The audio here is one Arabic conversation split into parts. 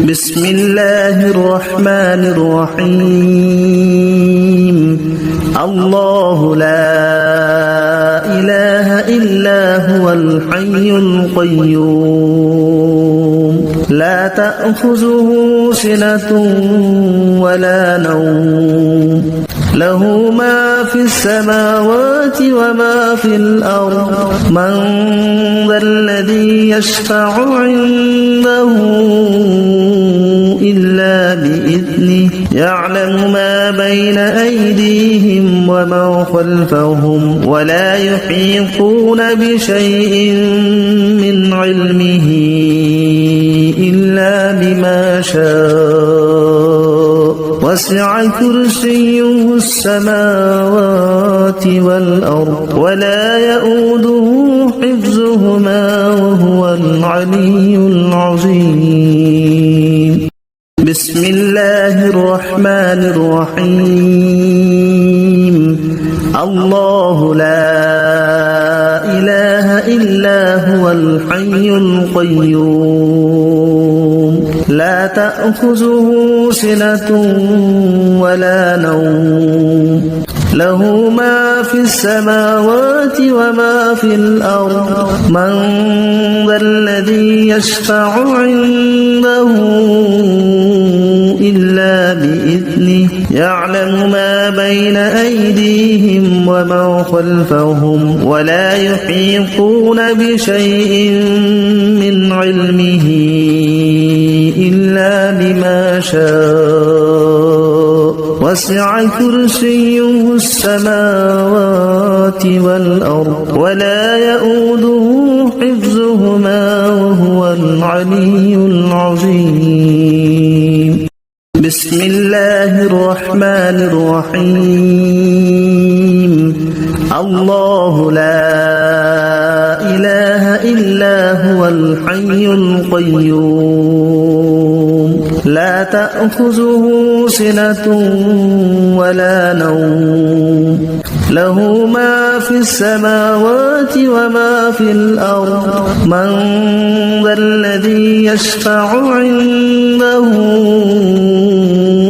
بسم الله الرحمن الرحيم الله لا إله إلا هو الحي القيوم لا تأخذه سنة ولا نوم له ما في السماوات وما في الأرض من ذا الذي يشفع عنده إلا بإذنه يعلم ما بين أيديهم وما خلفهم ولا يحيطون بشيء من علمه إلا بما شاء وسع كرسيه السماوات والأرض ولا يؤوده حفظهما وهو العلي العظيم بسم الله الرحمن الرحيم الله لا إله إلا هو الحي القيوم لا تأخذه سنة ولا نوم له ما في السماوات وما في الأرض من ذا الذي يشفع عنده إلا بإذنه يعلم ما بين أيديهم وما خلفهم ولا يحيطون بشيء من علمه إلا بما شاء وسع كرسيه السماوات والأرض ولا يؤوده حفظهما وهو العلي العظيم بسم الله الرحمن الرحيم الله لا إله إلا هو الحي القيوم لا تأخذه سنة ولا نوم له ما في السماوات وما في الأرض من ذا الذي يشفع عنده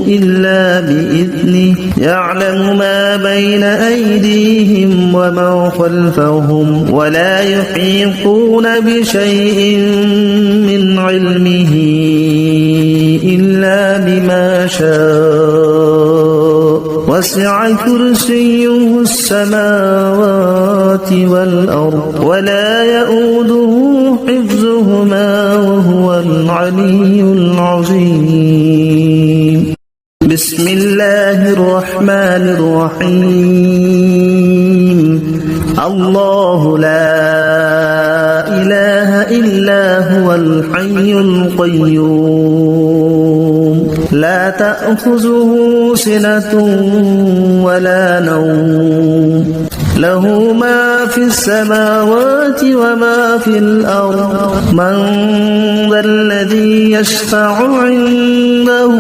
إلا بإذنه يعلم ما بين أيديهم وما خلفهم ولا يحيطون بشيء من علمه إلا بما شاء وسع كرسيه السماوات والأرض ولا يؤوده حفظهما وهو العلي العظيم بسم الله الرحمن الرحيم الله لا إله إلا هو الحي القيوم لا تأخذه سنة ولا نوم له ما في السماوات وما في الأرض من ذا الذي يشفع عنده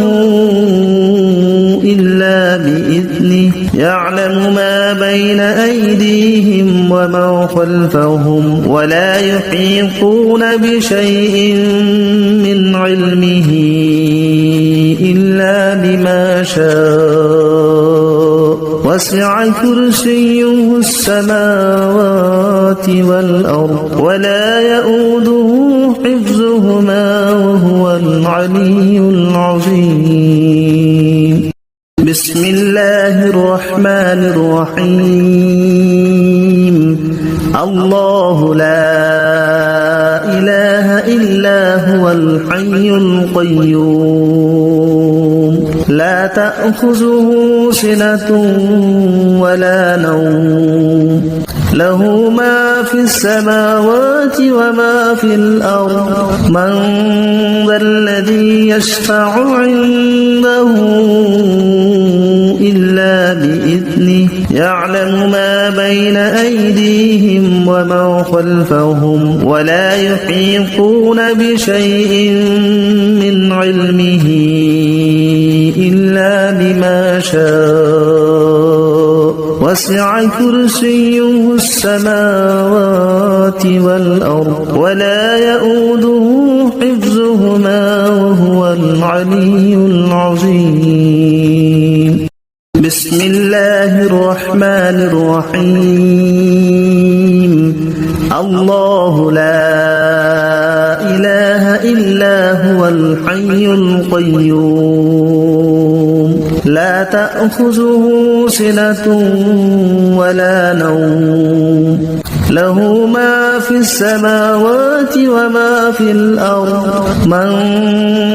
إلا بإذنه يعلم ما بين أيديهم وما خلفهم ولا يحيطون بشيء من علمه إلا بما شاء وسع كرسيه السماوات والأرض ولا يؤوده حفظهما وهو العلي العظيم بسم الله الرحمن الرحيم الله لا إله إلا هو الحي القيوم لا تأخذه سنة ولا نوم له ما في السماوات وما في الأرض من ذا الذي يشفع عنده إلا بإذنه يعلم ما بين أيديهم وما خلفهم ولا يحيطون بشيء من علمه إلا بما شاء وسع كرسيه السماوات والأرض ولا يؤوده حفظهما وهو وهو العلي العظيم. بسم الله الرحمن الرحيم. الله لا إله إلا هو الحي القيوم لا تأخذه سنة ولا نوم له ما في السماوات وما في الأرض من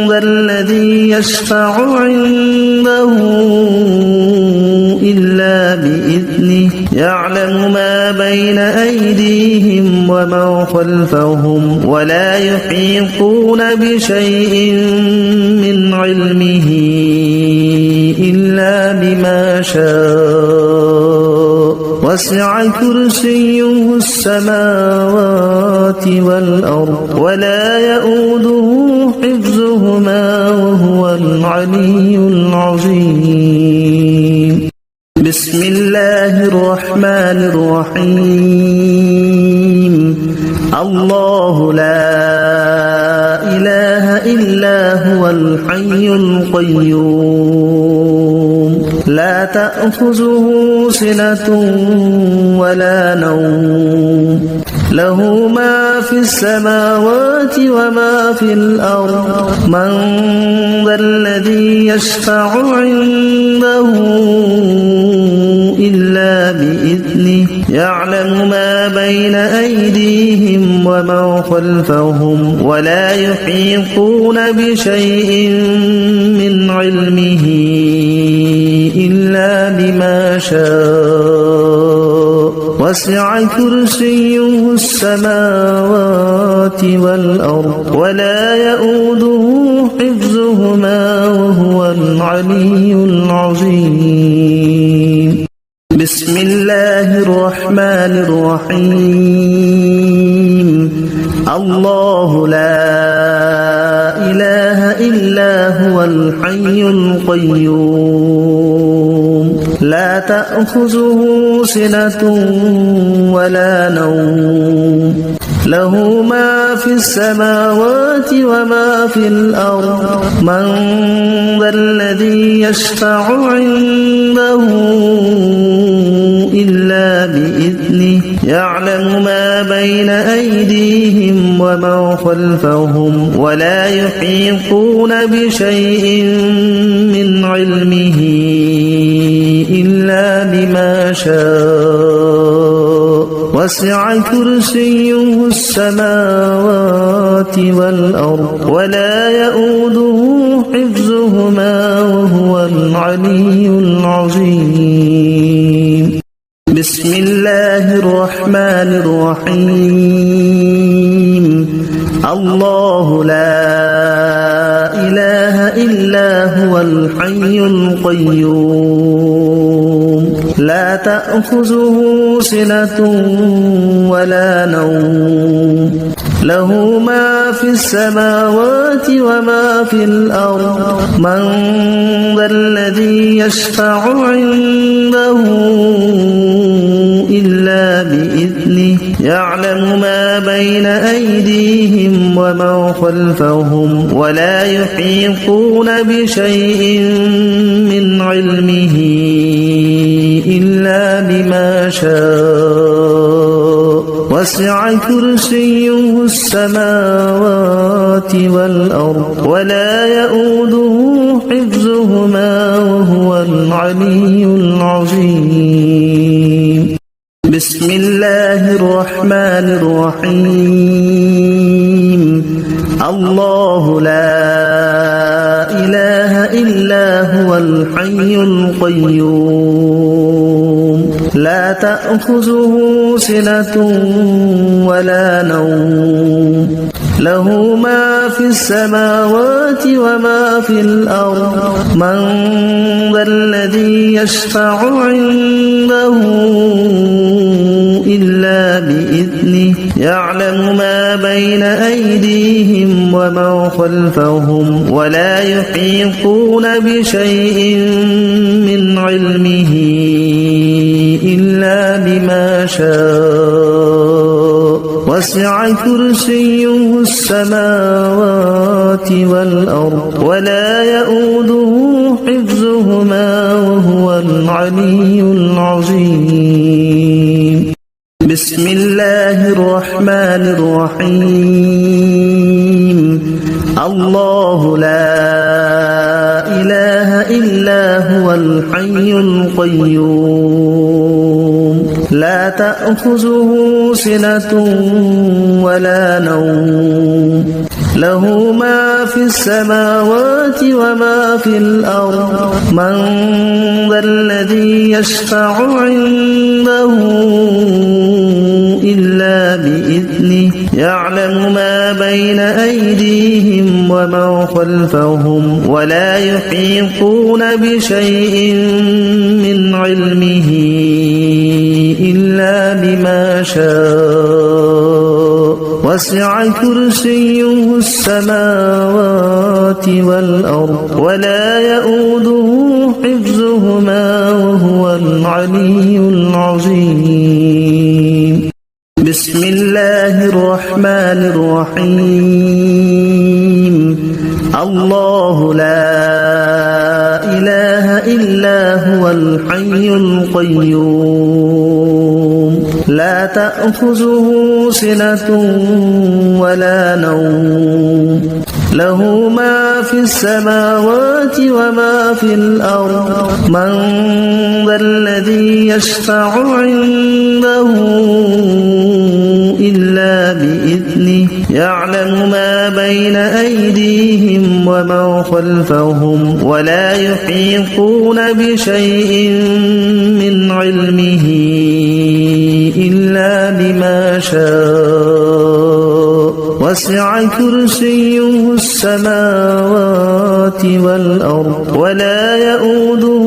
ذا الذي يشفع عنده إلا بإذنه يعلم ما بين أيديهم وما خلفهم ولا يحيطون بشيء من علمه إلا بما شاء وسع كرسيه السماوات والأرض ولا يؤوده حفظهما وهو العلي العظيم. بسم الله الرحمن الرحيم. الله لا إله إلا هو الحي القيوم لا تأخذه سنة ولا نوم له ما في السماوات وما في الأرض من ذا الذي يشفع عنده إلا بإذنه يعلم ما بين أيديهم وما خلفهم ولا يحيطون بشيء من علمه إلا بما شاء وسع كرسيه السماوات والأرض ولا يؤوده حفظهما وهو العلي العظيم. بسم الله الرحمن الرحيم. الله لا إله إلا هو الحي القيوم لا تأخذه سنة ولا نوم له ما في السماوات وما في الأرض من ذا الذي يشفع عنده إلا بإذنه يعلم ما بين أيديهم وما خلفهم ولا يحيطون بشيء من علمه إلا بما شاء وسع كرسيه السماوات والأرض ولا يؤوده حفظهما وهو العلي العظيم. بسم الله الرحمن الرحيم. الله لا إله إلا هو الحي القيوم لا تأخذه سنة ولا نوم له ما في السماوات وما في الأرض من ذا الذي يشفع عنده إلا بإذنه يعلم ما بين أيديهم وما خلفهم ولا يحيطون بشيء من علمه إلا بما شاء وسع كرسيه السماوات والأرض ولا يؤوده حفظهما وهو العلي العظيم. بسم الله الرحمن الرحيم. الله لا إله إلا هو الحي القيوم لا تأخذه سنة ولا نوم له ما في السماوات وما في الأرض من ذا الذي يشفع عنده إلا بإذنه يعلم ما بين أيديهم وما خلفهم ولا يحيطون بشيء من علمه إلا بما شاء وسع كرسيه السماوات والأرض ولا يؤوده حفظهما وهو العلي العظيم. بسم الله الرحمن الرحيم. الله لا إله إلا هو الحي القيوم لا تأخذه سنة ولا نوم له ما في السماوات وما في الأرض من ذا الذي يشفع عنده إلا بإذنه يعلم ما بين أيديهم وما خلفهم ولا يحيطون بشيء من علمه إلا بما شاء وسع كرسيه السماوات والأرض ولا يؤوده حفظهما وهو العلي العظيم. بسم الله الرحمن الرحيم. الله لا إله إلا هو الحي القيوم لا تأخذه سنة ولا نوم له ما في السماوات وما في الأرض من ذا الذي يشفع عنده إلا بإذنه يعلم ما بين أيديهم وما خلفهم ولا يحيطون بشيء من علمه إلا بما شاء وسع كرسيه السماوات والأرض ولا يؤوده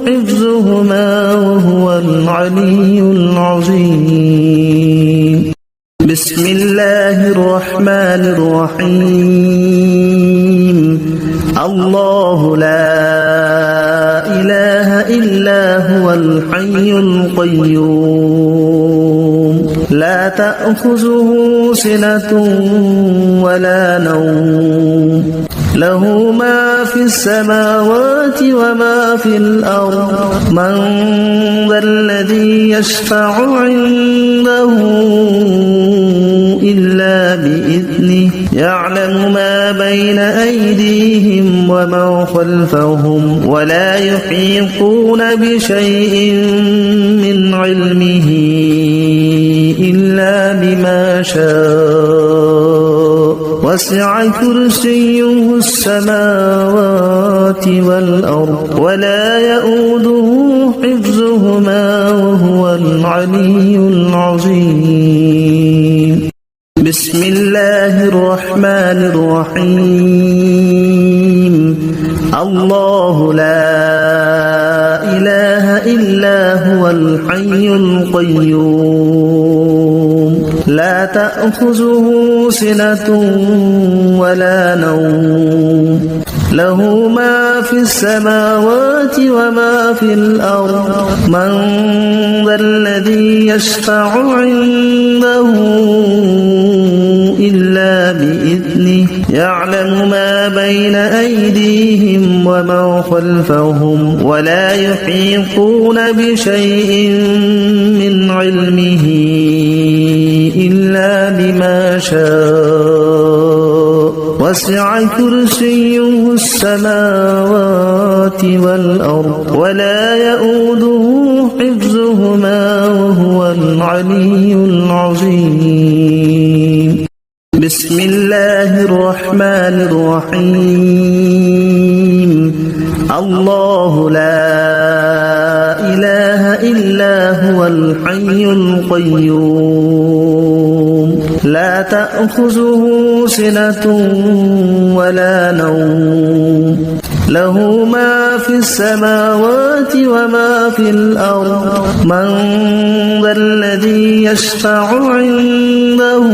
حفظهما وهو العلي العظيم. بسم الله الرحمن الرحيم. الله لا إله إلا هو الحي القيوم لا تأخذه سنة ولا نوم له ما في السماوات وما في الأرض من ذا الذي يشفع عنده إلا بإذنه يعلم ما بين أيديهم وما خلفهم ولا يحيطون بشيء من علمه إلا بما شاء وسع كرسيه السماوات والأرض ولا يؤوده حفظهما وهو العلي العظيم. بسم الله الرحمن الرحيم. الله لا إله إلا هو الحي القيوم لا تأخذه سنة ولا نوم له ما في السماوات وما في الأرض من ذا الذي يشفع عنده إلا بإذنه يعلم ما بين أيديهم وما خلفهم ولا يحيطون بشيء من علمه إلا بما شاء وسع كرسيه السماوات والأرض ولا يؤوده حفظهما وهو العلي العظيم. بسم الله الرحمن الرحيم. الله لا إله إلا هو الحي القيوم لا تأخذه سنة ولا نوم له ما في السماوات وما في الأرض من ذا الذي يشفع عنده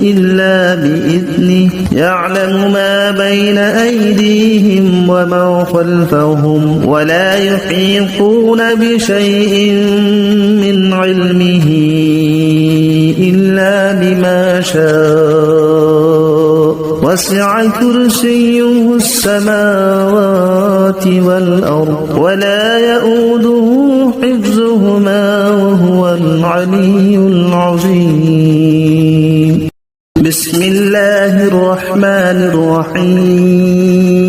إلا بإذنه يعلم ما بين أيديهم وما خلفهم ولا يحيطون بشيء من علمه شاء وسع كرسيه السماوات والأرض ولا يؤوده حفظهما وهو العلي العظيم بسم الله الرحمن الرحيم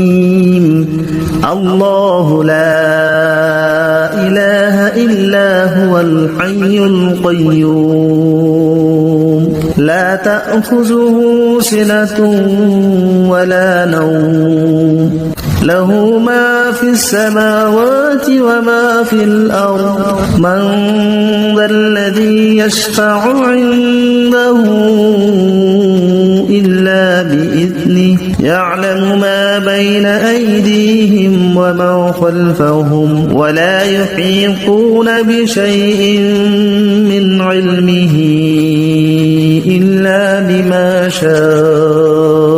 الله لا إله إلا هو الحي القيوم لا تأخذه سنة ولا نوم له ما في السماوات وما في الأرض من ذا الذي يشفع عنده إلا بإذنه يعلم ما بين أيديهم وما خلفهم ولا يحيطون بشيء من علمه إلا بما شاء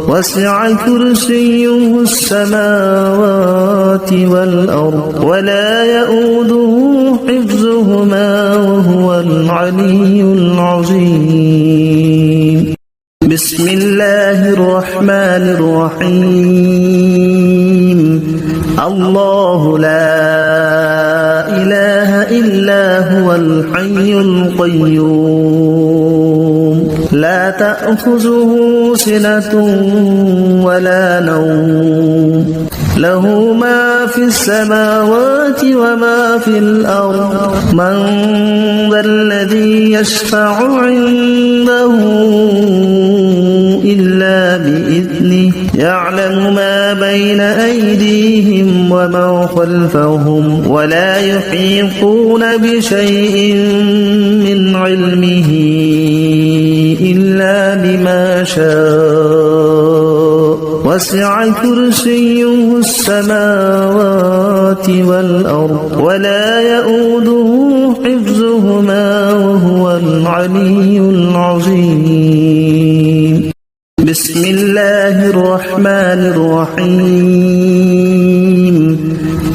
وسع كرسيه السماوات والأرض ولا يؤوده حفظهما وهو العلي العظيم بسم الله الرحمن الرحيم الله لا إله إلا هو الحي القيوم لا تأخذه سنة ولا نوم له ما في السماوات وما في الأرض من ذا الذي يشفع عنده إلا بإذنه يعلم ما بين أيديهم وما خلفهم ولا يحيطون بشيء من علمه إلا بما شاء وسع كرسيه السماوات والأرض ولا يؤوده حفظهما وهو العلي العظيم بسم الله الرحمن الرحيم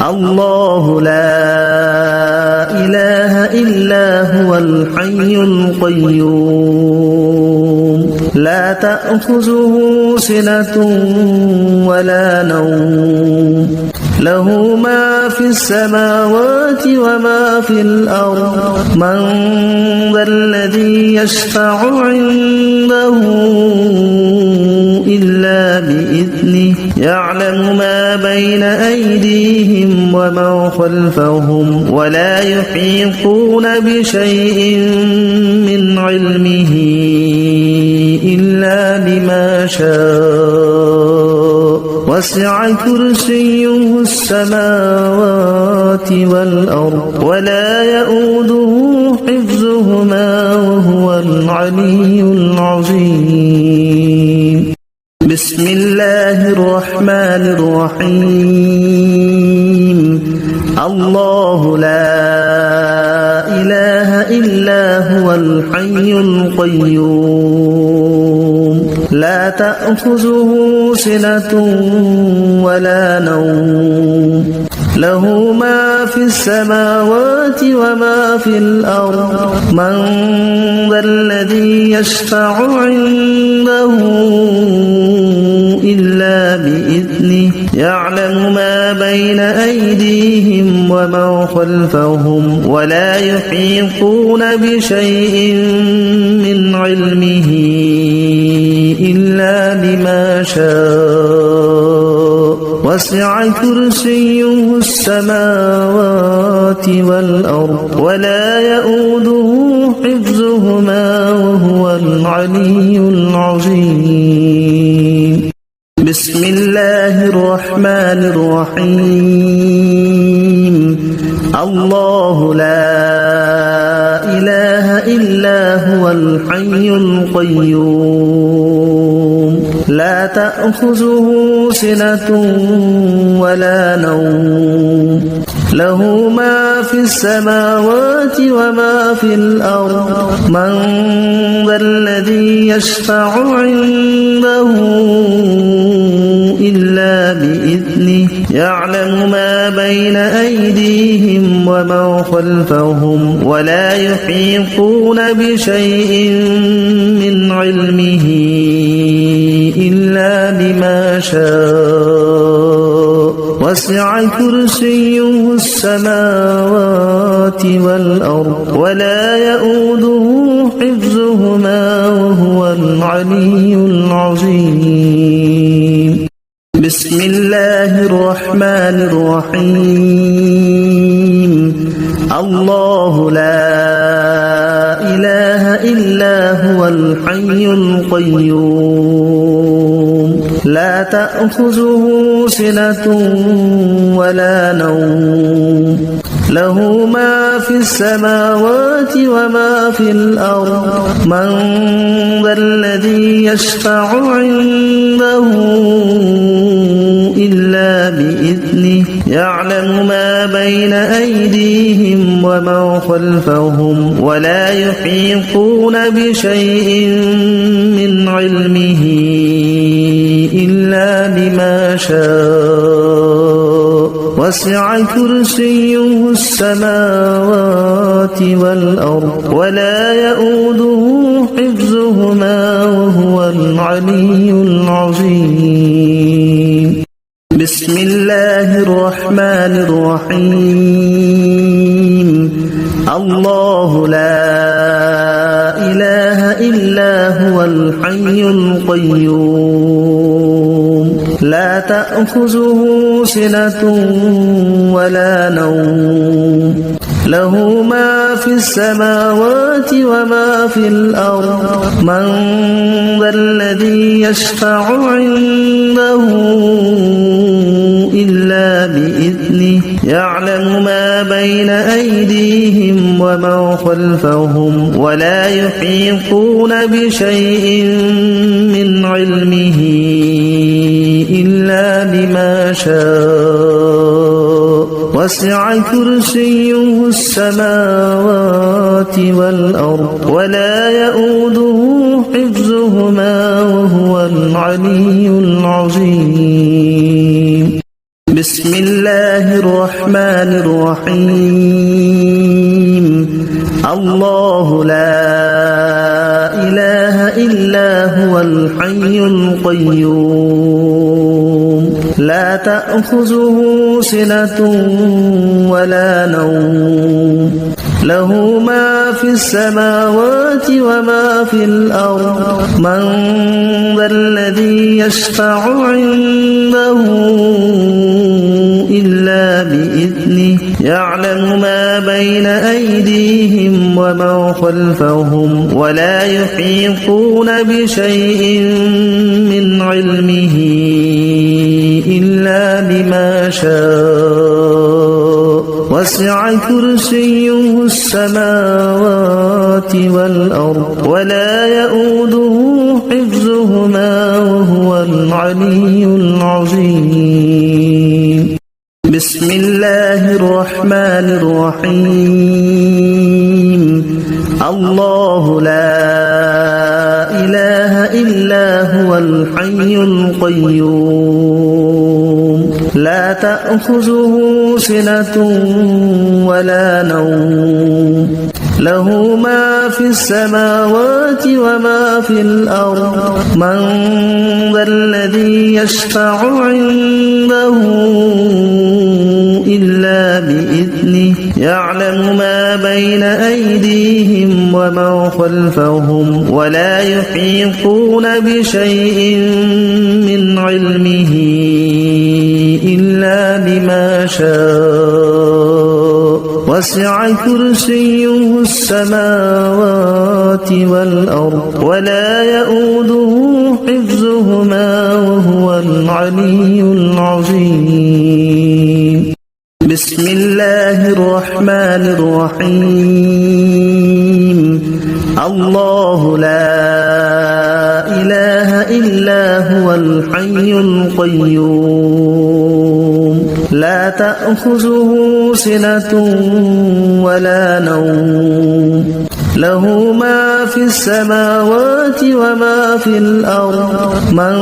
الله لا إله إلا هو الحي القيوم لا تأخذه سنة ولا نوم له ما في السماوات وما في الأرض من ذا الذي يشفع عنده إلا بإذنه يعلم ما بين أيديهم وما خلفهم ولا يحيطون بشيء من علمه إلا بما شاء وسع كرسيه السماوات والأرض ولا يؤوده حفظهما وهو العلي العظيم بسم الله الرحمن الرحيم الله لا إله إلا هو الحي القيوم لا تأخذه سنة ولا نوم له ما في السماوات وما في الأرض من ذا الذي يشفع عنده إلا بإذنه يعلم ما بين أيديهم وما خلفهم ولا يحيطون بشيء من علمه إلا بما شاء وسع كرسيه السماوات والأرض ولا يؤوده حفظهما وهو العلي العظيم بسم الله الرحمن الرحيم الله لا إله إلا هو الحي القيوم لا تأخذه سنة ولا نوم له ما في السماوات وما في الأرض من ذا الذي يشفع عنده إلا بإذنه يعلم ما بين أيديهم ومن خلفهم ولا يحيطون بشيء من علمه إلا بما شاء وسع كرسيه السماوات والأرض ولا يؤوده حفظهما وهو العلي العظيم بسم الله الرحمن الرحيم الله لا إله إلا هو الحي القيوم لا تأخذه سنة ولا نوم له ما في السماوات وما في الأرض من ذا الذي يشفع عنده إلا بإذنه يعلم ما بين أيديهم ومن خلفهم ولا يحيطون بشيء من علمه إلا بما شاء وسع كرسيه السماوات والأرض ولا يؤوده حفظهما وهو العلي العظيم بسم الله الرحمن الرحيم الله لا إله إلا هو الحي القيوم لا تأخذه سنة ولا نوم له ما في السماوات وما في الأرض من ذا الذي يشفع عنده إلا بإذنه يعلم ما بين أيديهم ومن خلفهم ولا يحيطون بشيء من علمه إلا بما شاء وسع كرسيه السماوات والأرض ولا يؤوده حفظهما وهو العلي العظيم بسم الله الرحمن الرحيم الله لا إله إلا هو الحي القيوم لا تأخذه سنة ولا نوم له ما في السماوات وما في الأرض من ذا الذي يشفع عنده إلا بإذنه يعلم ما بين أيديهم ومن خلفهم ولا يحيطون بشيء من علمه إلا بما شاء وسع كرسيه السماوات والأرض ولا يؤوده حفظهما وهو العلي العظيم بسم الله الرحمن الرحيم الله لا إله إلا هو الحي القيوم لا تأخذه سنة ولا نوم له ما في السماوات وما في الأرض من ذا الذي يشفع عنده إلا بإذنه يعلم ما بين أيديهم ومن خلفهم ولا يحيطون بشيء من علمه إلا بما شاء وسع كرسيه السماوات والأرض ولا يؤوده حفظهما وهو العلي العظيم بسم الله الرحمن الرحيم الله لا إله إلا هو الحي القيوم لا تأخذه سنة ولا نوم له ما في السماوات وما في الأرض من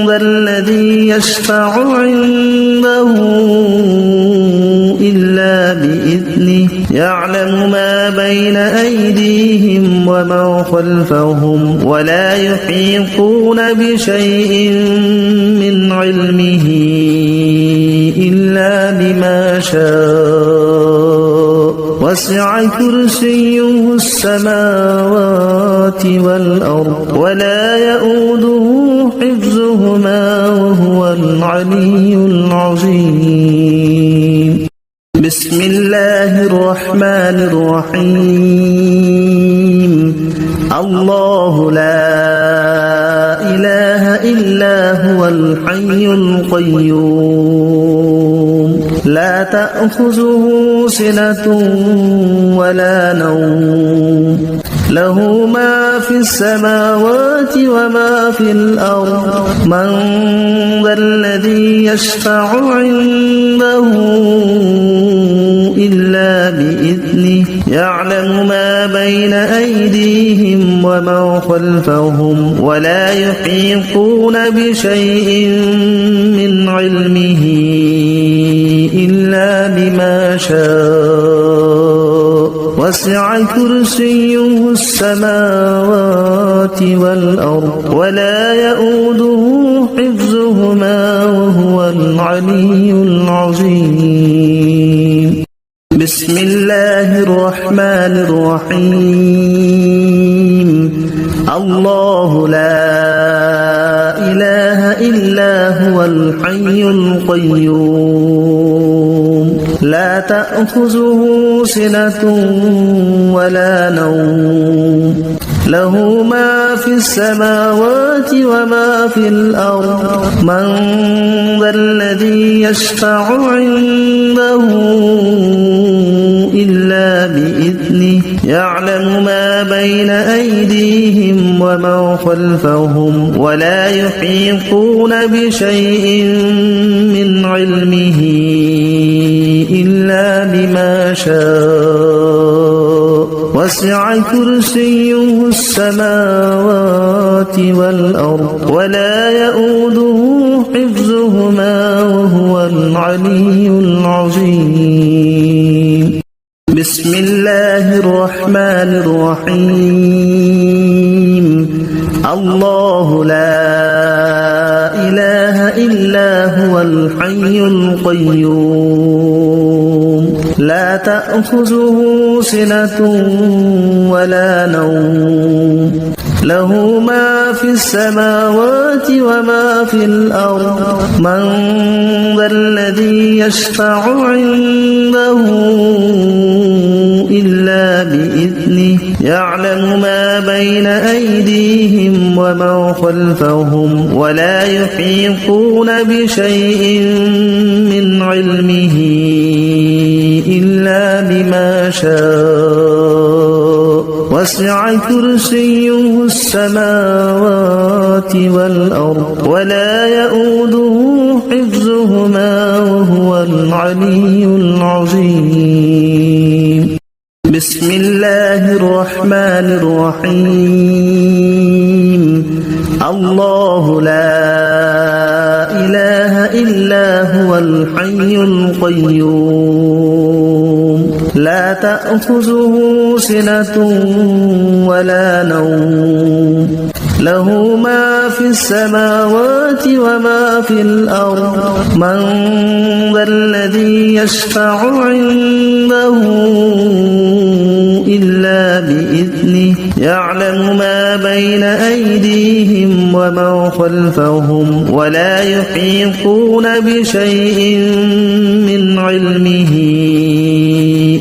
ذا الذي يشفع عنده إلا بإذنه يعلم ما بين أيديهم وما خلفهم ولا يحيطون بشيء من علمه إلا بما شاء وسع كرسيه السماوات والأرض ولا يؤوده حفظهما وهو العلي العظيم بسم الله الرحمن الرحيم الله لا إله إلا هو الحي القيوم لا تأخذه سنة ولا نوم له ما في السماوات وما في الأرض من ذا الذي يشفع عنده إلا بإذنه يعلم ما بين أيديهم وما خلفهم ولا يحيطون بشيء من علمه إلا بما شاء وسع كرسيه السماوات والأرض ولا يؤوده حفظهما وهو العلي العظيم بسم الله الرحمن الرحيم الله لا إله إلا هو الحي القيوم لا تأخذه سنة ولا نوم له ما في السماوات وما في الأرض من ذا الذي يشفع عنده إلا بإذنه يعلم ما بين أيديهم وما خلفهم ولا يحيطون بشيء من علمه إلا بما شاء وسع كرسيه السماوات والأرض ولا يؤوده حفظهما وهو العلي العظيم بسم الله الرحمن الرحيم الله لا إله إلا هو الحي القيوم لا تأخذه سنة ولا نوم له ما في السماوات وما في الأرض من ذا الذي يشفع عنده إلا بإذنه يعلم ما بين أيديهم وما خلفهم ولا يحيطون بشيء من علمه إلا بما شاء وسع كرسيه السماوات والأرض ولا يؤوده حفظهما وهو العلي العظيم بسم الله الرحمن الرحيم الله لا إله إلا هو الحي القيوم لا تأخذه سنة ولا نوم له ما في السماوات وما في الأرض من ذا الذي يشفع عنده إلا بإذنه يعلم ما بين أيديهم وما خلفهم ولا يحيطون بشيء من علمه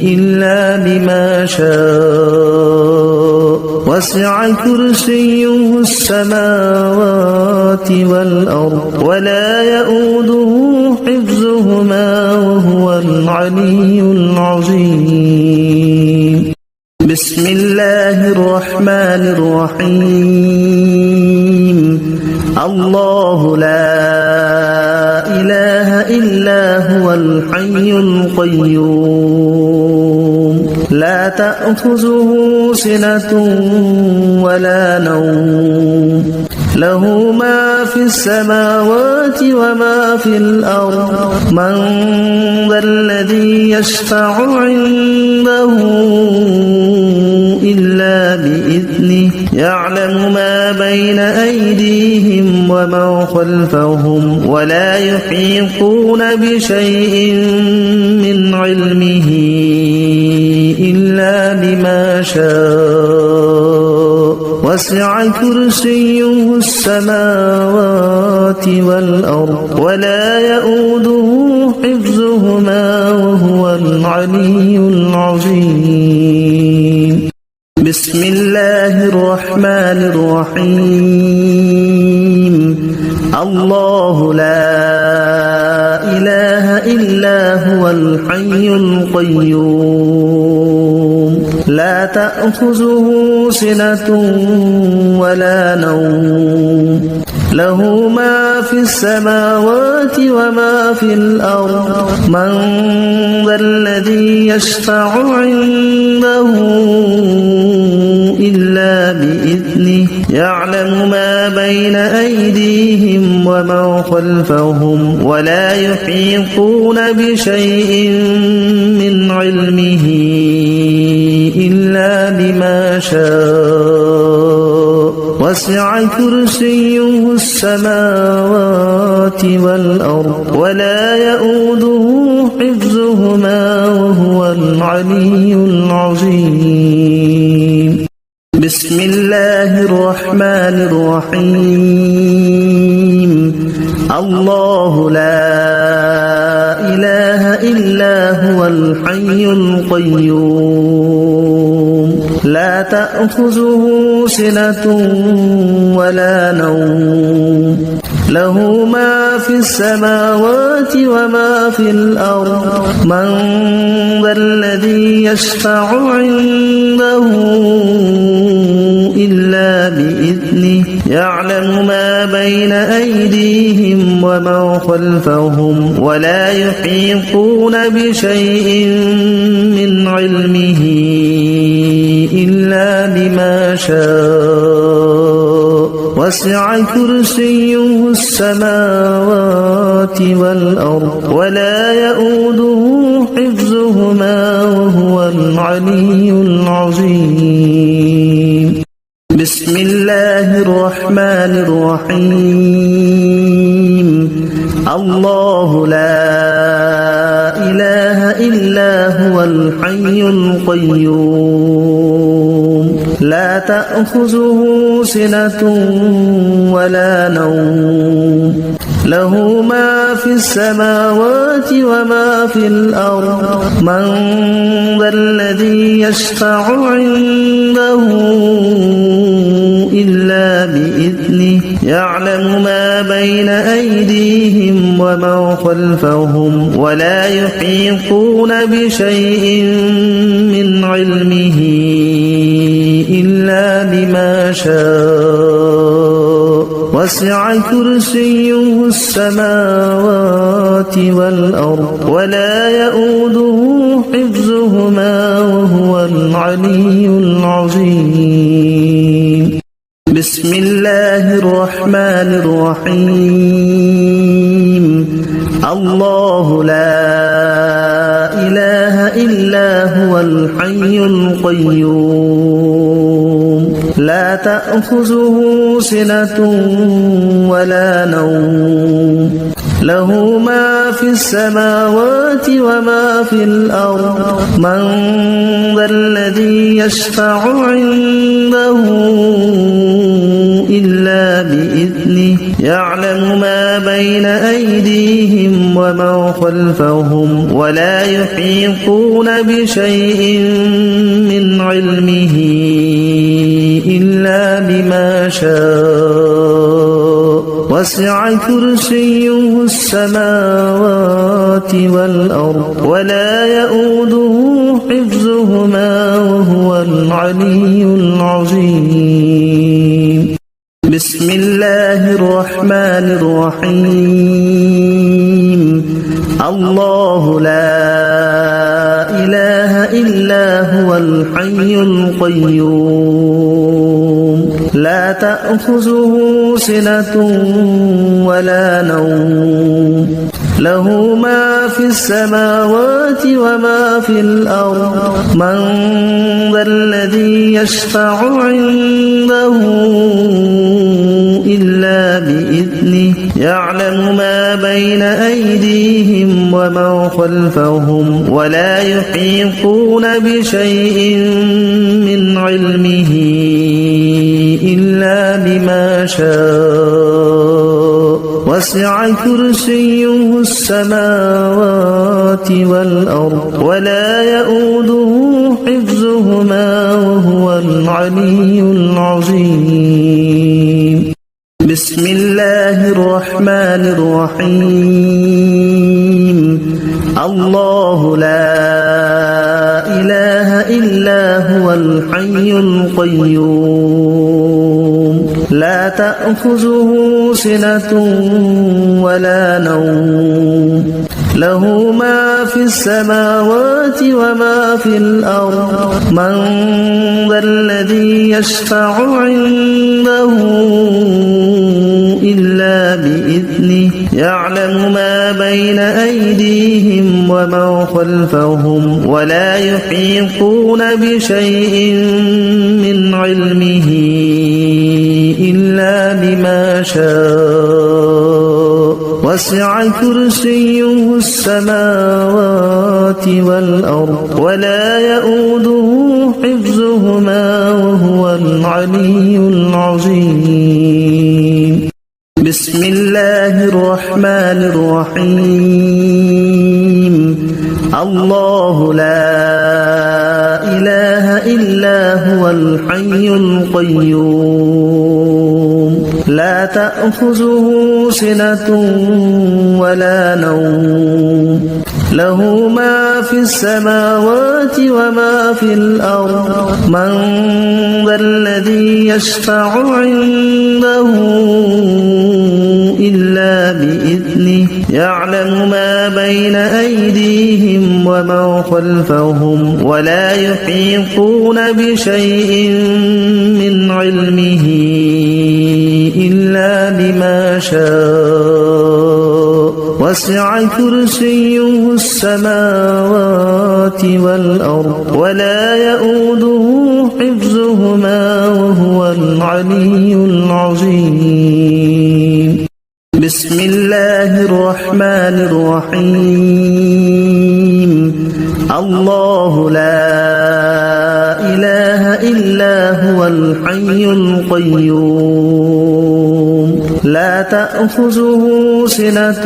إلا بما شاء وسع كرسيه السماوات والأرض ولا يؤوده حفظهما وهو العلي العظيم بسم الله الرحمن الرحيم الله لا إله إلا هو الحي القيوم لا تأخذه سنة ولا نوم له ما في السماوات وما في الأرض من ذا الذي يشفع عنده إلا بإذنه يعلم ما بين أيديهم وما خلفهم ولا يحيطون بشيء من علمه إلا بما شاء وسع كرسيه السماوات والأرض ولا يؤوده حفظهما وهو العلي العظيم بسم الله الرحمن الرحيم الله لا إله إلا هو الحي القيوم لا تأخذه سنة ولا نوم له ما في السماوات وما في الأرض من ذا الذي يشفع عنده إلا بإذنه يعلم ما بين أيديهم وما خلفهم ولا يحيطون بشيء من علمه إلا بما شاء وسع كرسيه السماوات والأرض ولا يؤوده حفظهما وهو العلي العظيم بسم الله الرحمن الرحيم الله لا إله إلا هو الحي القيوم لا تأخذه سنة ولا نوم له ما في السماوات وما في الأرض من ذا الذي يشفع عنده إلا بإذنه يعلم ما بين أيديهم وما خلفهم ولا يحيطون بشيء من علمه إلا بما شاء وسع كرسيه السماوات والأرض ولا يؤوده حفظهما وهو العلي العظيم بسم الله الرحمن الرحيم الله لا إله إلا هو الحي القيوم لا تأخذه سنة ولا نوم له ما في السماوات وما في الأرض من ذا الذي يشفع عنده إلا بإذنه يعلم ما بين أيديهم وما خلفهم ولا يحيطون بشيء من علمه إلا بما شاء وسع كرسيه السماوات والأرض ولا يؤوده حفظهما وهو العلي العظيم بسم الله الرحمن الرحيم الله لا إله إلا هو الحي القيوم لا تأخذه سنة ولا نوم له ما في السماوات وما في الأرض من ذا الذي يشفع عنده إلا بإذنه يعلم ما بين أيديهم وما خلفهم ولا يحيطون بشيء من علمه إلا بما شاء وسع كرسيه السماوات والأرض ولا يؤوده حفظهما وهو العلي العظيم بسم الله الرحمن الرحيم الله لا إله إلا هو الحي القيوم لا تأخذه سنة ولا نوم له ما في السماوات وما في الأرض من ذا الذي يشفع عنده إلا بإذنه يعلم ما بين أيديهم وما خلفهم ولا يحيطون بشيء من علمه إلا بما شاء وسع كرسيه السماوات والأرض ولا يؤوده حفظهما وهو العلي العظيم بسم الله الرحمن الرحيم الله لا إله إلا هو الحي القيوم لا تأخذه سنة ولا نوم له ما في السماوات وما في الأرض من ذا الذي يشفع عنده إلا بإذنه يعلم ما بين أيديهم وما خلفهم ولا يحيطون بشيء من علمه إلا بما شاء وسع كرسيه السماوات والأرض ولا يؤوده حفظهما وهو العلي العظيم بسم الله الرحمن الرحيم الله لا إله إلا هو الحي القيوم لا تأخذه سنة ولا نوم له ما في السماوات وما في الأرض من ذا الذي يشفع عنده إلا بإذنه يعلم ما بين أيديهم وما خلفهم ولا يحيطون بشيء من علمه إلا بما شاء وسع كرسيه السماوات والأرض ولا يؤوده حفظهما وهو العلي العظيم بسم الله الرحمن الرحيم الله لا إله إلا هو الحي القيوم لا تأخذه سنة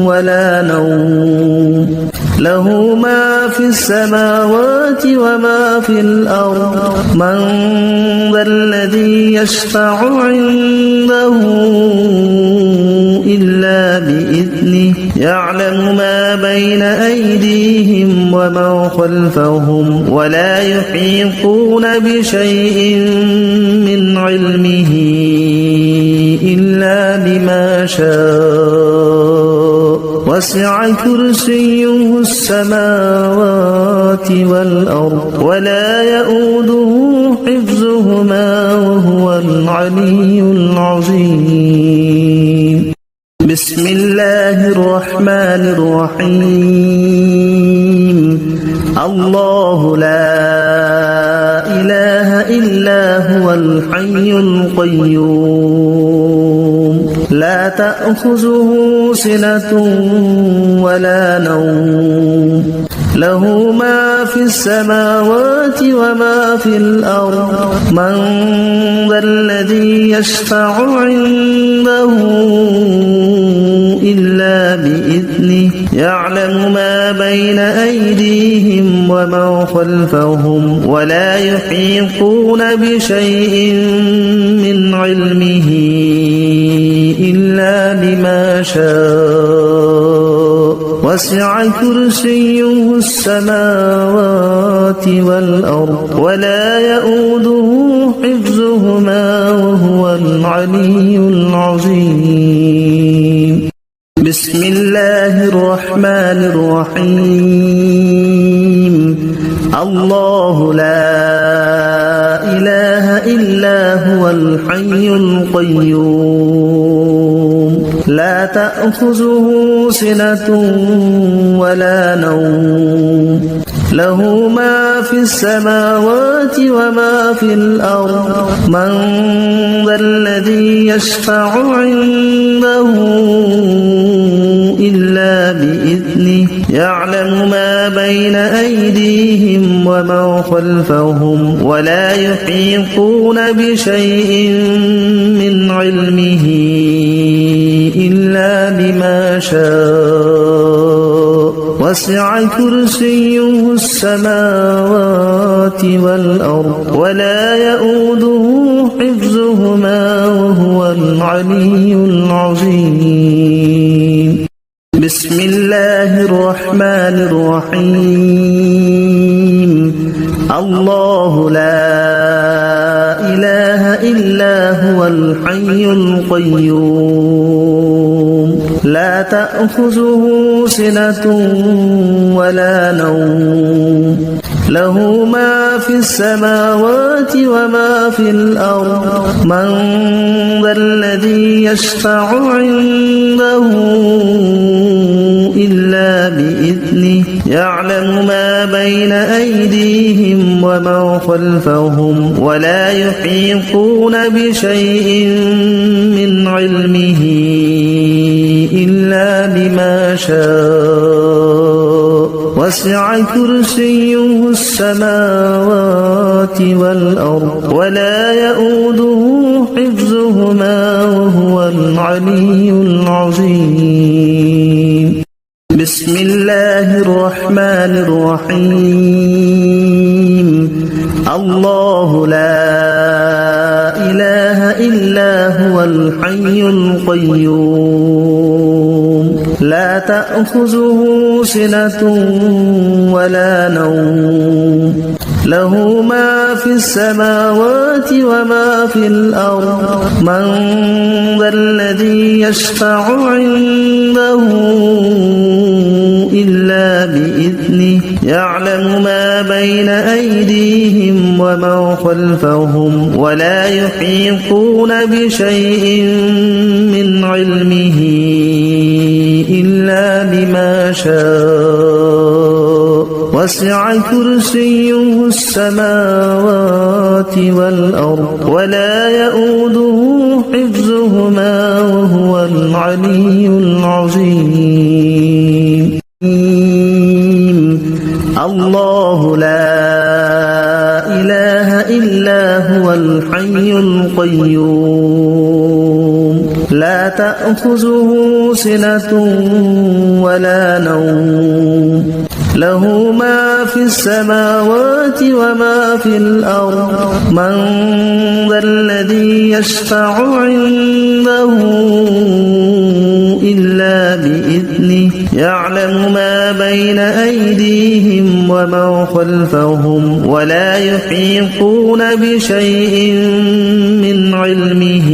ولا نوم له ما في السماوات وما في الأرض من ذا الذي يشفع عنده إلا بإذنه يعلم ما بين أيديهم وما خلفهم ولا يحيطون بشيء من علمه إلا بما شاء وسع كرسيه السماوات والأرض ولا يؤوده حفظهما وهو العلي العظيم بسم الله الرحمن الرحيم الله لا إله إلا هو الحي القيوم لا تأخذه سنة ولا نوم له ما في السماوات وما في الأرض من ذا الذي يشفع عنده إلا بإذنه يعلم ما بين أيديهم وما خلفهم ولا يحيطون بشيء من علمه إلا بما شاء وسع كرسيه السماوات والأرض ولا يؤوده حفظهما وهو العلي العظيم بسم الله الرحمن الرحيم الله لا إله إلا هو الحي القيوم لا تأخذه سنة ولا نوم له ما في السماوات وما في الأرض من ذا الذي يشفع عنده إلا بإذنه يعلم ما بين أيديهم وما خلفهم ولا يحيطون بشيء من علمه إلا بما شاء وسع كرسيه السماوات والأرض ولا يؤوده حفظهما وهو العلي العظيم بسم الله الرحمن الرحيم الله لا إله إلا هو الحي القيوم لا تأخذه سنة ولا نوم له ما في السماوات وما في الأرض من ذا الذي يشفع عنده إلا بإذنه يعلم ما بين أيديهم وما خلفهم ولا يحيطون بشيء من علمه إلا بما شاء وسع كرسيه السماوات والأرض ولا يؤوده حفظهما وهو العلي العظيم بسم الله الرحمن الرحيم الله لا إله إلا هو الحي القيوم لا تأخذه سنة ولا نوم له ما في السماوات وما في الأرض من ذا الذي يشفع عنده إلا بإذنه يعلم ما بين أيديهم وما خلفهم ولا يحيطون بشيء من علمه إلا بما شاء وسع كرسيه السماوات والأرض ولا يؤوده حفظهما وهو العلي العظيم الله لا إله إلا هو الحي القيوم لا تأخذه سنة ولا نوم له ما في السماوات وما في الأرض من ذا الذي يشفع عنده إلا بإذنه يعلم ما بين أيديهم وما خلفهم ولا يحيطون بشيء من علمه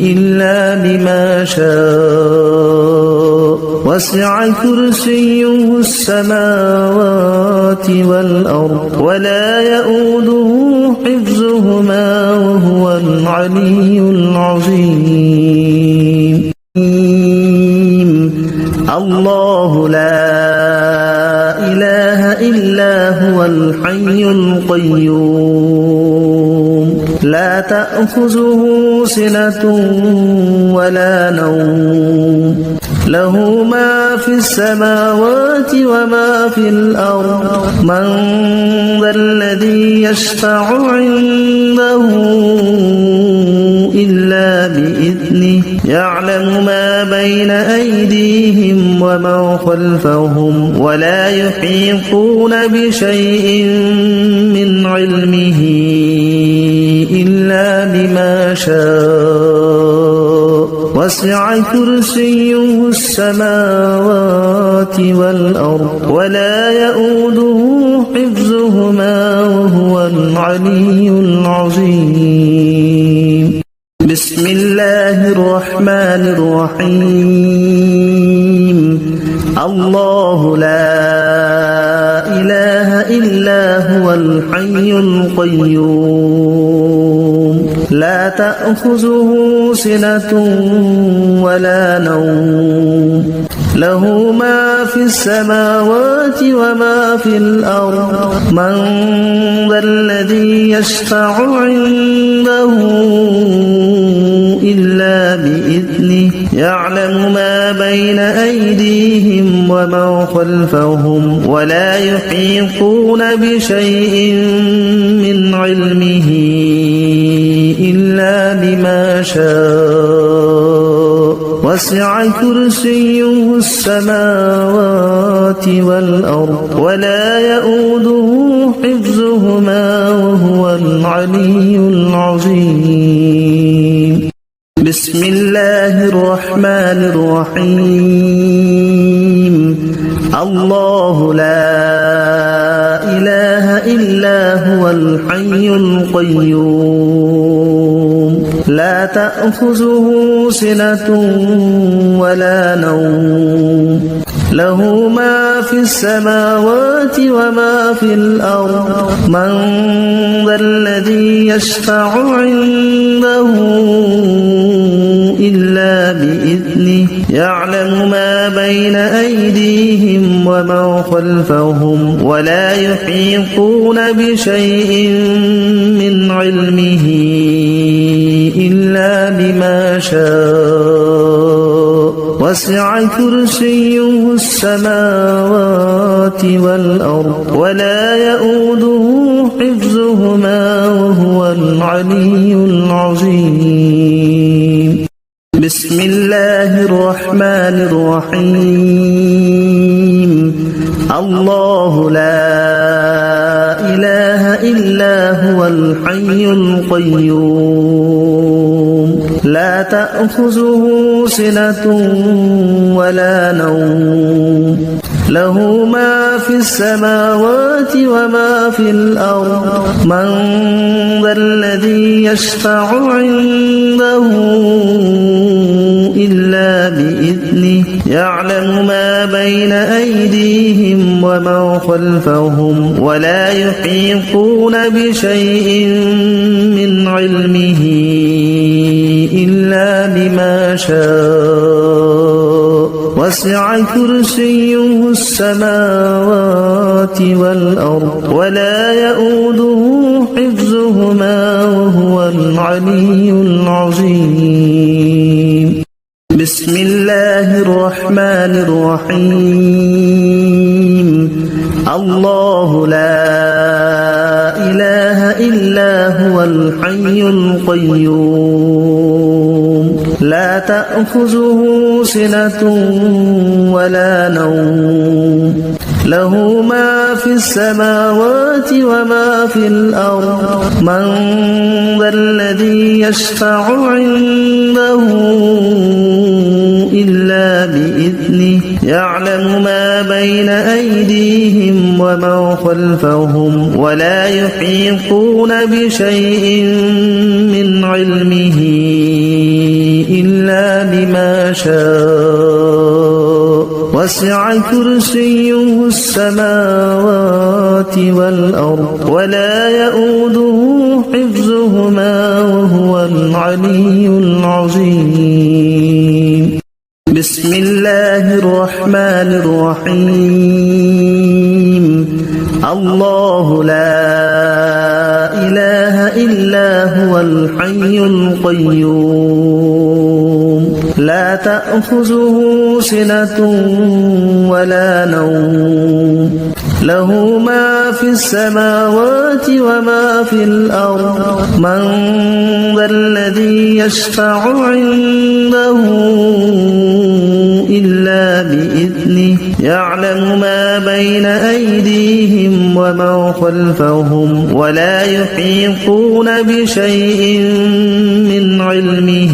إلا بما شاء وسع كرسيه السماوات والأرض ولا يؤوده حفظهما وهو العلي العظيم الله لا إله إلا هو الحي القيوم لا تأخذه سنة ولا نوم له ما في السماوات وما في الأرض من ذا الذي يشفع عنده إلا بإذنه يعلم ما بين أيديهم وما خلفهم ولا يحيطون بشيء من علمه إلا بما شاء وسع كرسيه السماوات والأرض ولا يؤوده حفظهما وهو العلي العظيم بسم الله الرحمن الرحيم الله لا إله إلا هو الحي القيوم تأخذه سنة ولا نوم له ما في السماوات وما في الأرض من ذا الذي يشفع عنده إلا بإذنه يعلم ما بين أيديهم وما خلفهم ولا يحيطون بشيء من علمه إلا بما شاء وسع كرسيه السماوات والأرض ولا يؤوده حفظهما وهو العلي العظيم بسم الله الرحمن الرحيم الله لا إله إلا هو الحي القيوم لا تأخذه سنة ولا نوم له ما في السماوات وما في الأرض من ذا الذي يشفع عنده إلا بإذنه يعلم ما بين أيديهم وما خلفهم ولا يحيطون بشيء من علمه إلا بما شاء وسع كرسيه السماوات والأرض ولا يؤوده حفظهما وهو العلي العظيم بسم الله الرحمن الرحيم الله لا إله إلا هو الحي القيوم لا تأخذه سنة ولا نوم له ما في السماوات وما في الأرض من ذا الذي يشفع عنده إلا بإذنه يعلم ما بين أيديهم وما خلفهم ولا يحيطون بشيء من علمه إلا بما شاء وسع كرسيه السماوات والأرض ولا يؤوده حفظهما وهو العلي العظيم بسم الله الرحمن الرحيم الله لا إله إلا هو الحي القيوم لا تأخذه سنة ولا نوم له ما في السماوات وما في الأرض من ذا الذي يشفع عنده إلا بإذنه يعلم ما بين أيديهم وما خلفهم ولا يحيطون بشيء من علمه إلا بما شاء وسع كرسيه السماوات والأرض ولا يؤوده حفظهما وهو العلي العظيم بسم الله الرحمن الرحيم الله لا إله إلا هو الحي القيوم لا تأخذه سنة ولا نوم له ما في السماوات وما في الأرض من ذا الذي يشفع عنده إلا بإذنه يعلم ما بين أيديهم وما خلفهم ولا يحيطون بشيء من علمه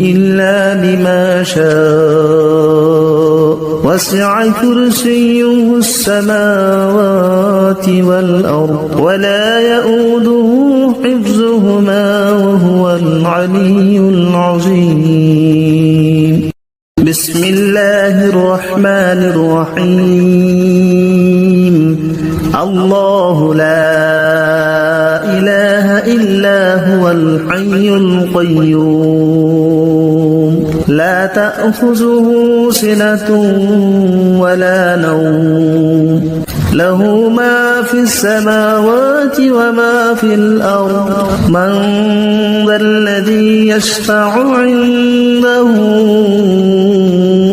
إلا بما شاء وسع كرسيه السماوات والأرض ولا يؤوده حفظهما وهو العلي العظيم بسم الله الرحمن الرحيم الله لا إله إلا هو الحي القيوم لا تأخذه سنة ولا نوم له ما في السماوات وما في الأرض من ذا الذي يشفع عنده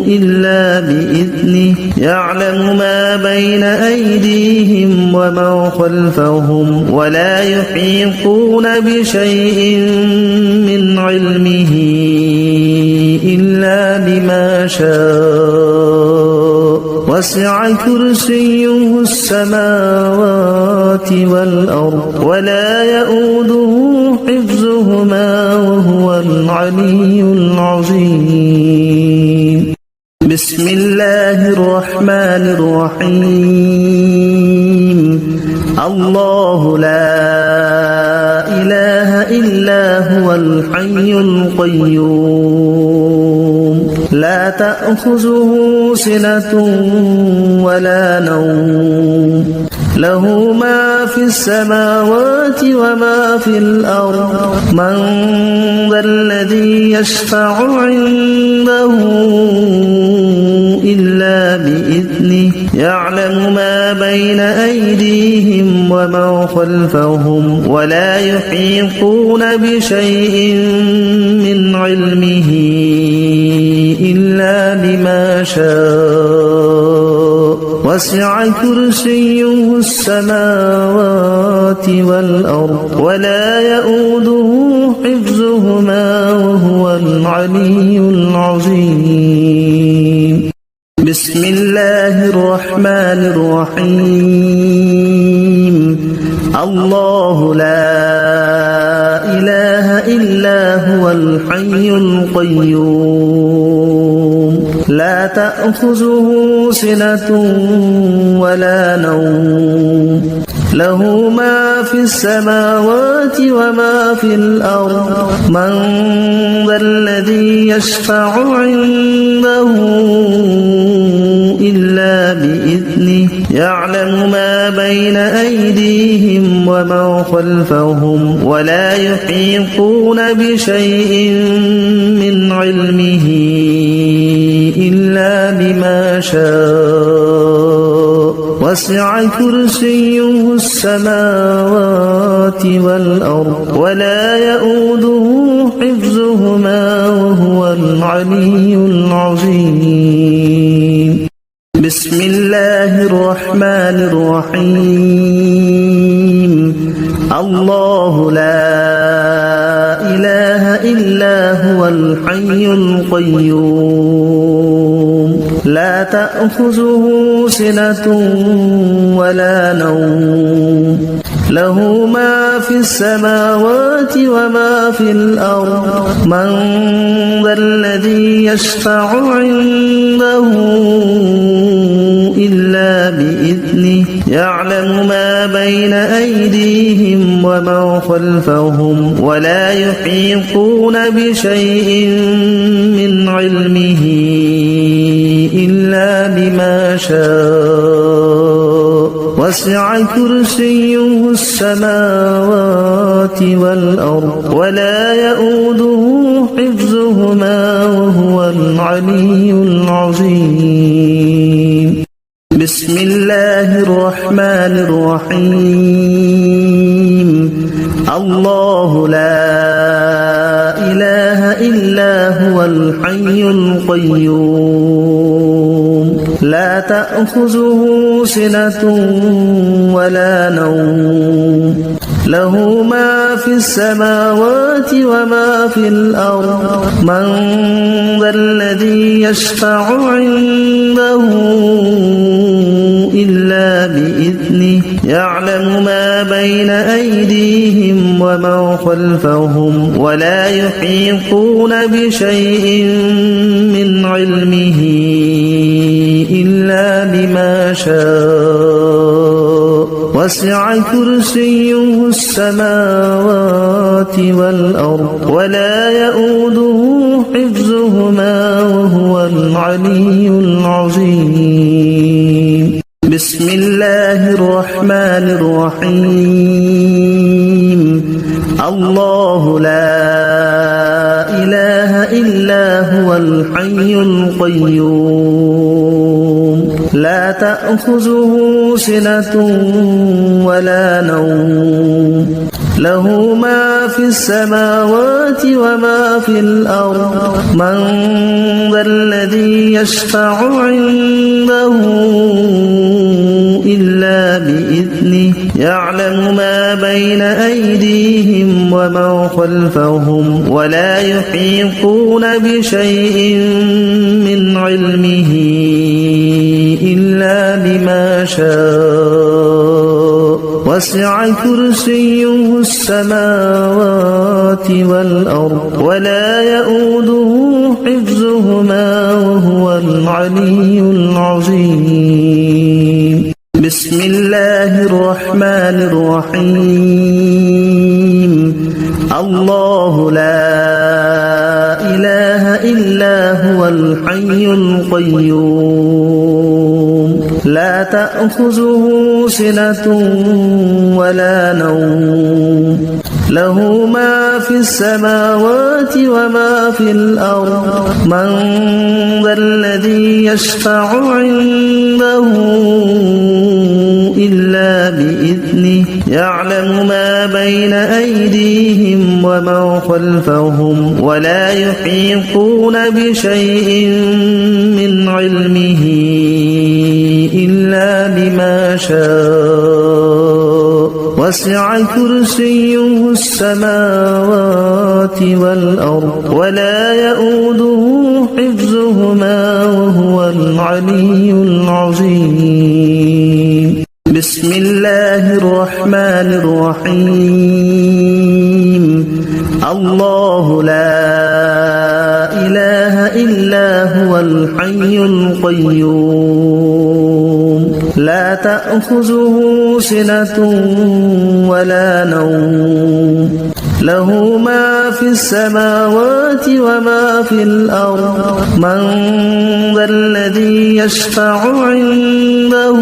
إلا بإذنه يعلم ما بين أيديهم وما خلفهم ولا يحيطون بشيء من علمه إلا بما شاء وسع كرسيه السماوات والأرض ولا يؤوده حفظهما وهو العلي العظيم بسم الله الرحمن الرحيم الله لا إله إلا هو الحي القيوم لا تأخذه سنة ولا نوم له ما في السماوات وما في الأرض من ذا الذي يشفع عنده إلا بإذنه يعلم ما بين أيديهم وما خلفهم ولا يحيطون بشيء من علمه إلا بما شاء وسع كرسيه السماوات والأرض ولا يؤوده حفظهما وهو العلي العظيم بسم الله الرحمن الرحيم الله لا إله إلا هو الحي القيوم لا تأخذه سنة ولا نوم له ما في السماوات وما في الأرض من ذا الذي يشفع عنده إلا بإذنه يعلم ما بين أيديهم وما خلفهم ولا يحيطون بشيء من علمه إلا بما شاء وسع كرسيه السماوات والأرض ولا يؤوده حفظهما وهو العلي العظيم بسم الله الرحمن الرحيم الله لا إله إلا هو الحي القيوم لا تأخذه سنة ولا نوم له ما في السماوات وما في الأرض من ذا الذي يشفع عنده إلا بإذنه يعلم ما بين أيديهم وما خلفهم ولا يحيطون بشيء من علمه إلا بما شاء وسع كرسيه السماوات والأرض ولا يؤوده حفظهما وهو العلي العظيم بسم الله الرحمن الرحيم الله لا إله إلا هو الحي القيوم لا تأخذه سنة ولا نوم له ما في السماوات وما في الأرض من ذا الذي يشفع عنده إلا بإذنه يعلم ما بين أيديهم وما خلفهم ولا يحيطون بشيء من علمه إلا بما شاء وسع كرسيه السماوات والأرض ولا يؤوده حفظهما وهو العلي العظيم بسم الله الرحمن الرحيم الله الحي القيوم لا تأخذه سنة ولا نوم له ما في السماوات وما في الأرض من ذا الذي يشفع عنده إلا بإذنه يعلم ما بين أيديهم وما خلفهم ولا يحيطون بشيء من علمه إلا بما شاء وسع كرسيه السماوات والأرض ولا يؤوده حفظهما وهو العلي العظيم بسم الله الرحمن الرحيم الله لا إله إلا هو الحي القيوم لا تأخذه سنة ولا نوم له ما في السماوات وما في الأرض من ذا الذي يشفع عنده إلا بإذنه يعلم ما بين أيديهم وما خلفهم ولا يحيطون بشيء من علمه إلا بما شاء وسع كرسيه السماوات والأرض ولا يؤوده حفظهما وهو العلي العظيم بسم الله الرحمن الرحيم الله لا إله إلا هو الحي القيوم لا تأخذه سنة ولا نوم له ما في السماوات وما في الأرض من ذا الذي يشفع عنده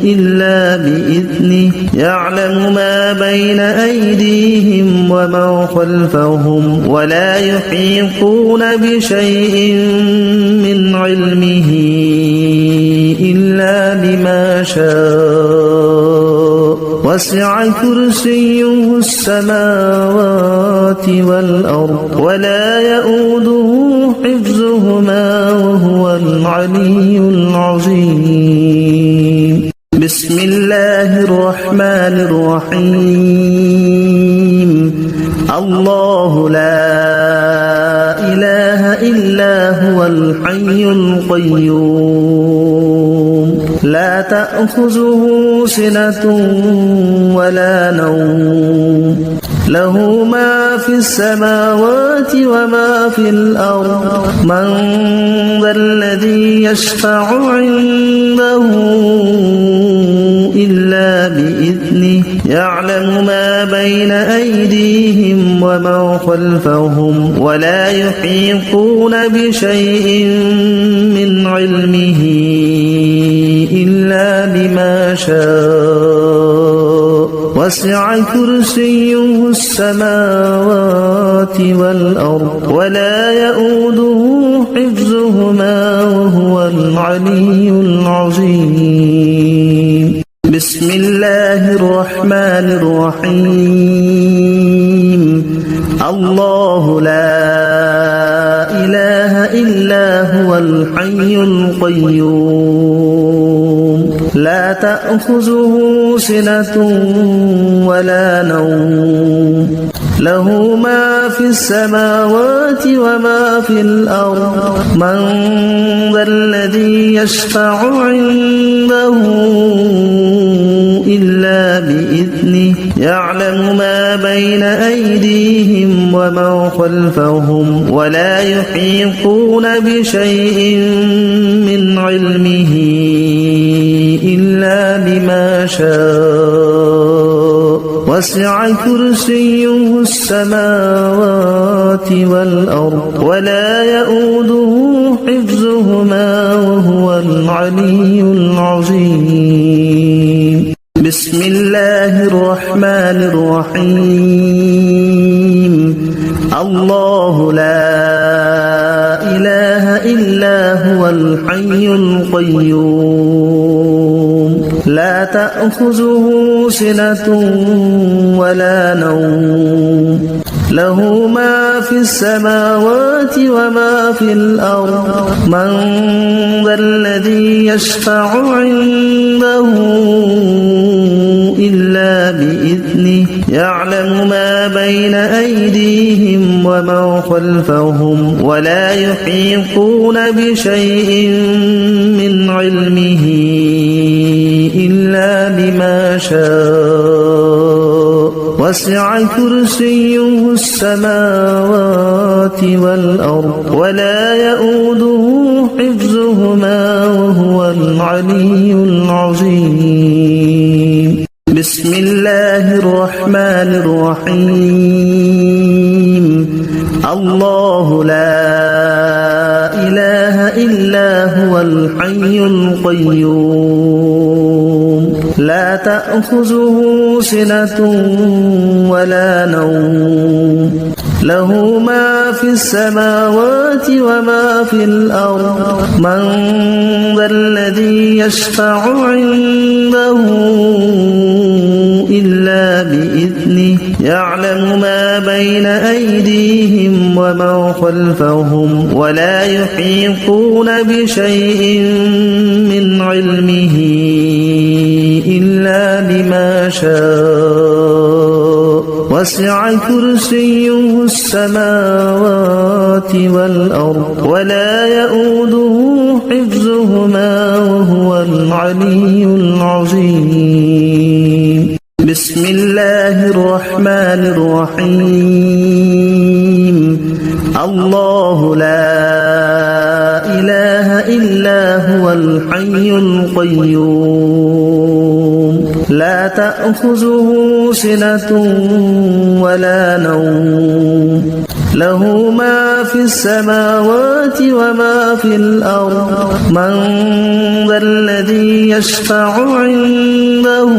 إلا بإذنه يعلم ما بين أيديهم وما خلفهم ولا يحيطون بشيء من علمه إلا بما شاء وسع كرسيه السماوات والأرض ولا يؤوده حفظهما وهو العلي العظيم بسم الله الرحمن الرحيم الله لا إله إلا هو الحي القيوم لا تأخذه سنة ولا نوم له ما في السماوات وما في الأرض من ذا الذي يشفع عنده إلا بإذنه يعلم ما بين أيديهم وما خلفهم ولا يحيطون بشيء من علمه إلا بما شاء وسع كرسيه السماوات والأرض ولا يؤوده حفظهما وهو العلي العظيم بسم الله الرحمن الرحيم الله لا إله إلا هو الحي القيوم لا تأخذه سنة ولا نوم له ما في السماوات وما في الأرض من ذا الذي يشفع عنده إلا بإذنه يعلم ما بين أيديهم وما خلفهم ولا يحيطون بشيء من علمه إلا بما شاء وسع كرسيه السماوات والأرض ولا يؤوده حفظهما وهو العلي العظيم بسم الله الرحمن الرحيم الله لا إله إلا هو الحي القيوم لا تأخذه سنة ولا نوم له ما في السماوات وما في الأرض من ذا الذي يشفع عنده إلا بإذنه يعلم ما بين أيديهم وما خلفهم ولا يحيطون بشيء من علمه إلا بما شاء وسع كرسيه السماوات والأرض ولا يؤوده حفظهما وهو العلي العظيم بسم الله الرحمن الرحيم الله لا إله إلا هو الحي القيوم لا تأخذه سنة ولا نوم له ما في السماوات وما في الأرض من ذا الذي يشفع عنده إلا بإذنه يعلم ما بين أيديهم وما خلفهم ولا يحيطون بشيء من علمه إلا بما شاء وسع كرسيه السماوات والأرض ولا يؤوده حفظهما وهو العلي العظيم بسم الله الرحمن الرحيم الله لا إله إلا هو الحي القيوم لا تأخذه سنة ولا نوم له ما في السماوات وما في الأرض من ذا الذي يشفع عنده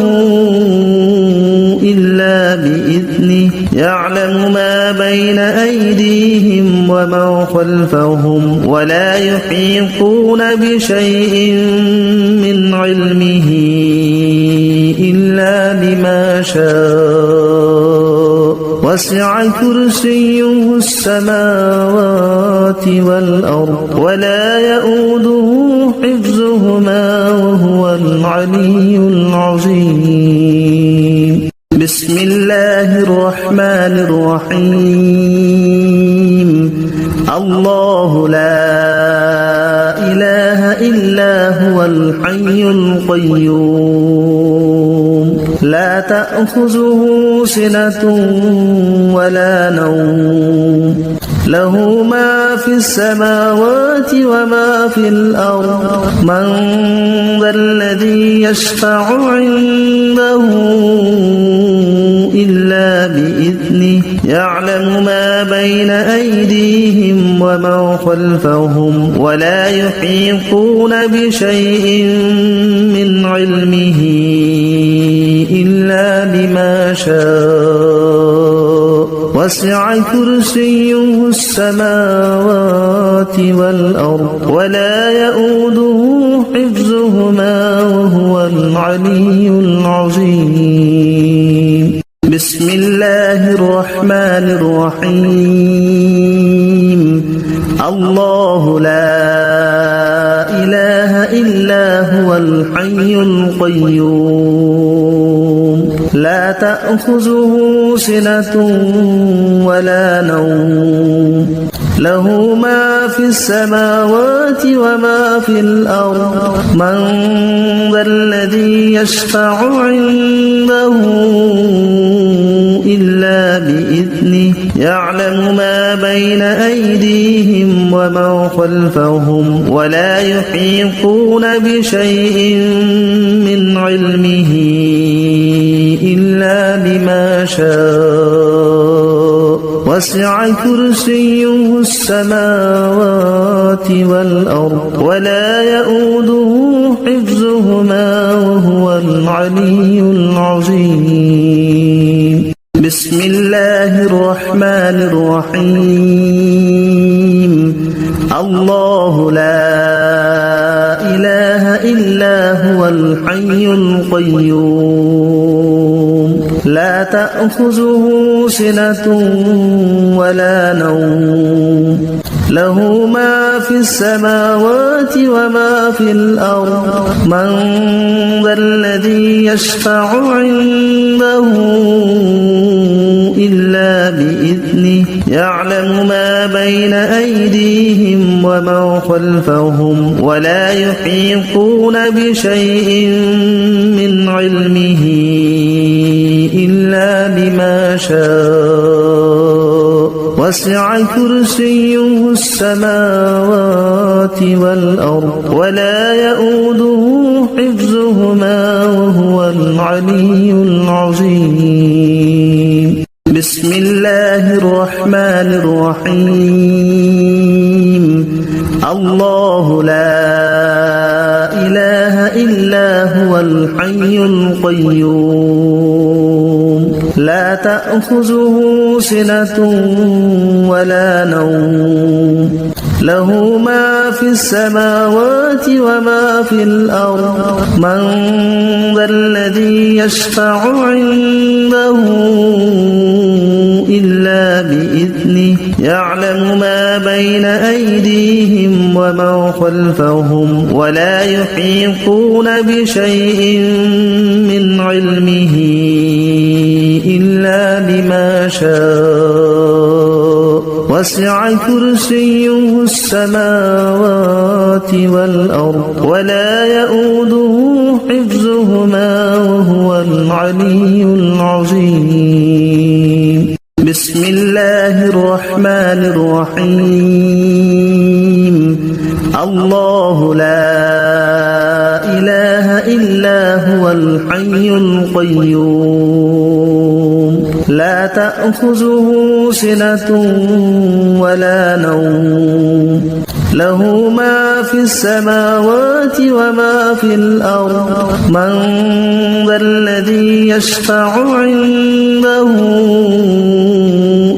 إلا بإذنه يعلم ما بين أيديهم وما خلفهم ولا يحيطون بشيء من علمه إلا بما شاء وسع كرسيه السماوات والأرض ولا يؤوده حفظهما وهو العلي العظيم بسم الله الرحمن الرحيم الله لا إله إلا هو الحي القيوم لا تأخذه سنة ولا نوم له ما في السماوات وما في الأرض من ذا الذي يشفع عنده إلا بإذنه يعلم ما بين أيديهم وما خلفهم ولا يحيطون بشيء من علمه إلا بما شاء وسع كرسيه السماوات والأرض ولا يؤوده حفظهما وهو العلي العظيم بسم الله الرحمن الرحيم الله لا إله إلا هو الحي القيوم لا تأخذه سنة ولا نوم له ما في السماوات وما في الأرض من ذا الذي يشفع عنده إلا بإذنه يعلم ما بين أيديهم وما خلفهم ولا يحيطون بشيء من علمه إلا بما شاء وسع كرسيه السماوات والأرض ولا يؤوده حفظهما وهو العلي العظيم بسم الله الرحمن الرحيم الله لا إله إلا هو الحي القيوم لا تأخذه سنة ولا نوم له ما في السماوات وما في الأرض من ذا الذي يشفع عنده إلا بإذنه يعلم ما بين أيديهم وما خلفهم ولا يحيطون بشيء من علمه إلا بما شاء وسع كرسيه السماوات والأرض ولا يؤوده حفظهما وهو العلي العظيم بسم الله الرحمن الرحيم الله لا إله إلا هو الحي القيوم لا تأخذه سنة ولا نوم له ما في السماوات وما في الأرض من ذا الذي يشفع عنده إلا بإذنه يعلم ما بين أيديهم وما خلفهم ولا يحيطون بشيء من علمه إلا بما شاء وسع كرسيه السماوات والأرض ولا يؤوده حفظهما وهو العلي العظيم بسم الله الرحمن الرحيم الله لا إله إلا هو الحي القيوم لا تأخذه سنة ولا نوم له ما في السماوات وما في الأرض من ذا الذي يشفع عنده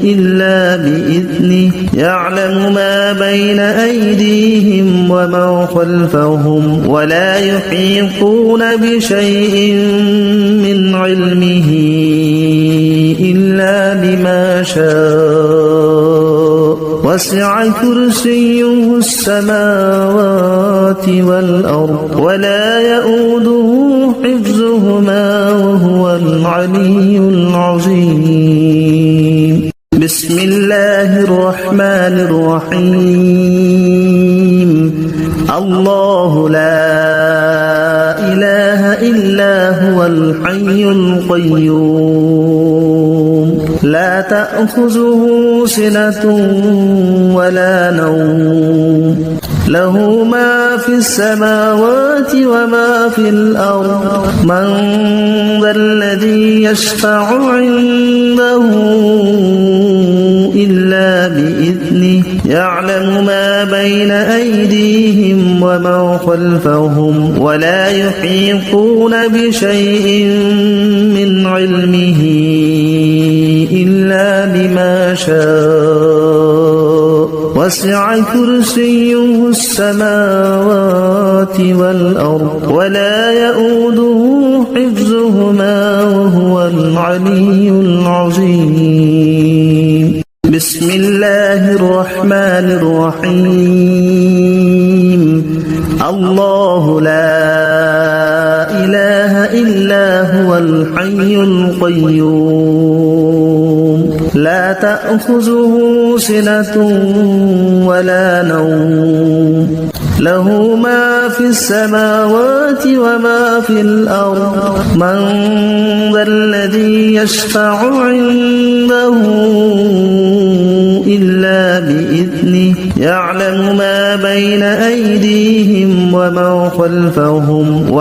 إلا بإذنه يعلم ما بين أيديهم وما خلفهم ولا يحيطون بشيء من علمه إلا بما شاء وسع كرسيه السماوات والأرض ولا يؤوده حفظهما وهو العلي العظيم بسم الله الرحمن الرحيم الله لا إله إلا هو الحي القيوم لا تأخذه سنة ولا نوم له ما في السماوات وما في الأرض من ذا الذي يشفع عنده إلا بإذنه يعلم ما بين أيديهم وما خلفهم ولا يحيطون بشيء من علمه إلا بما شاء وسع كرسيه السماوات والأرض ولا يؤوده حفظهما وهو العلي العظيم بسم الله الرحمن الرحيم الله لا إله إلا هو الحي القيوم لا تأخذه سنة ولا نوم له ما في السماوات وما في الأرض من ذا الذي يشفع عنده إلا بإذنه يعلم ما بين أيديهم وما خلفهم